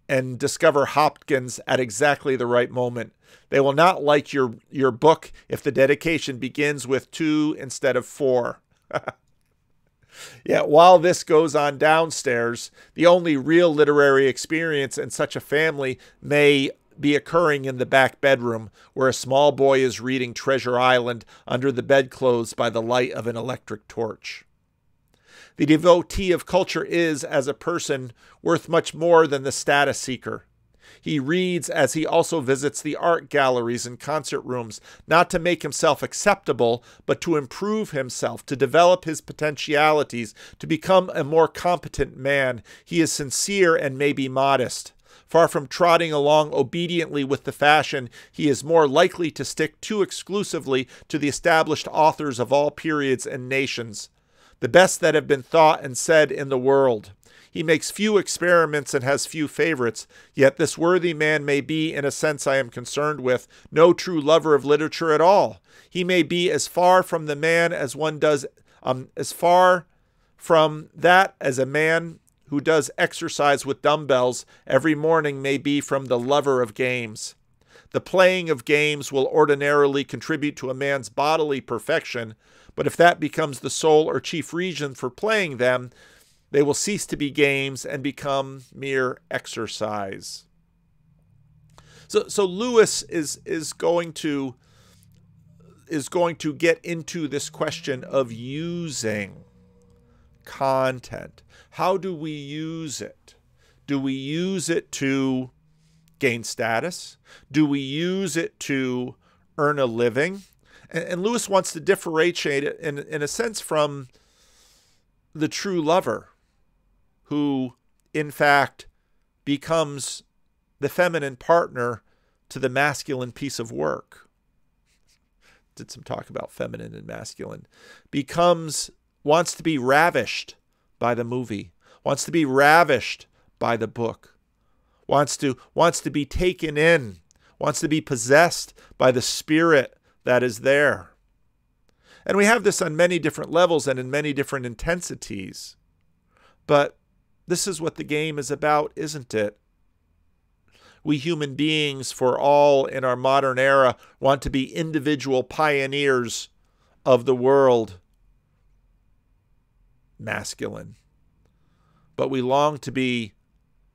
and discover Hopkins at exactly the right moment. They will not like your book if the dedication begins with 2 instead of 4. Yet while this goes on downstairs, the only real literary experience in such a family may be occurring in the back bedroom, where a small boy is reading Treasure Island under the bedclothes by the light of an electric torch. The devotee of culture is, as a person, worth much more than the status seeker. He reads as he also visits the art galleries and concert rooms, not to make himself acceptable, but to improve himself, to develop his potentialities, to become a more competent man. He is sincere and may be modest. Far from trotting along obediently with the fashion, he is more likely to stick too exclusively to the established authors of all periods and nations, the best that have been thought and said in the world. He makes few experiments and has few favorites, yet this worthy man may be, in a sense I am concerned with, no true lover of literature at all. He may be as far from the man as one does, as far from that as a man who does exercise with dumbbells every morning may be from the lover of games. The playing of games will ordinarily contribute to a man's bodily perfection, but if that becomes the sole or chief reason for playing them, they will cease to be games and become mere exercise. So Lewis is going to get into this question of using content. How do we use it? Do we use it to gain status? Do we use it to earn a living? And Lewis wants to differentiate it in a sense from the true lover. who, in fact, becomes the feminine partner to the masculine piece of work. Did some talk about feminine and masculine. Wants to be ravished by the movie, wants to be ravished by the book, wants to be taken in, wants to be possessed by the spirit that is there. And we have this on many different levels and in many different intensities. But this is what the game is about, isn't it? We human beings, for all in our modern era, want to be individual pioneers of the world. Masculine. But we long to be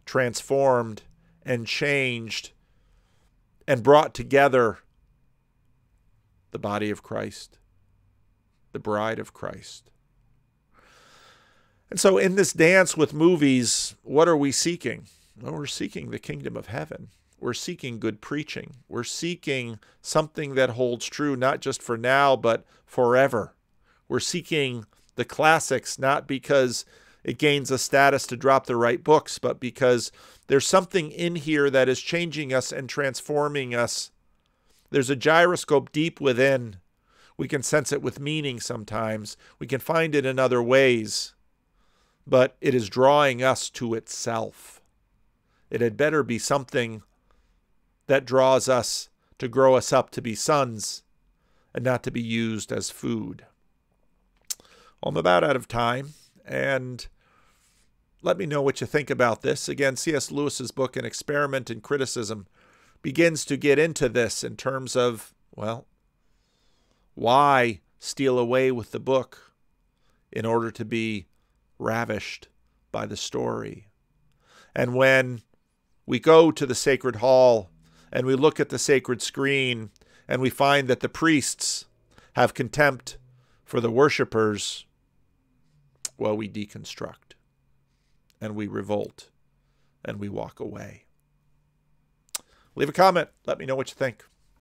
transformed and changed and brought together, the body of Christ, the bride of Christ. And so in this dance with movies, what are we seeking? Well, we're seeking the kingdom of heaven. We're seeking good preaching. We're seeking something that holds true, not just for now, but forever. We're seeking the classics, not because it gains a status to drop the right books, but because there's something in here that is changing us and transforming us. There's a gyroscope deep within. We can sense it with meaning sometimes. We can find it in other ways. But it is drawing us to itself. It had better be something that draws us to grow us up to be sons and not to be used as food. I'm about out of time, and let me know what you think about this. Again, C.S. Lewis's book, An Experiment in Criticism, begins to get into this in terms of, well, why steal away with the book in order to be ravished by the story? And when we go to the sacred hall and we look at the sacred screen and we find that the priests have contempt for the worshipers, well, we deconstruct and we revolt and we walk away. Leave a comment. Let me know what you think.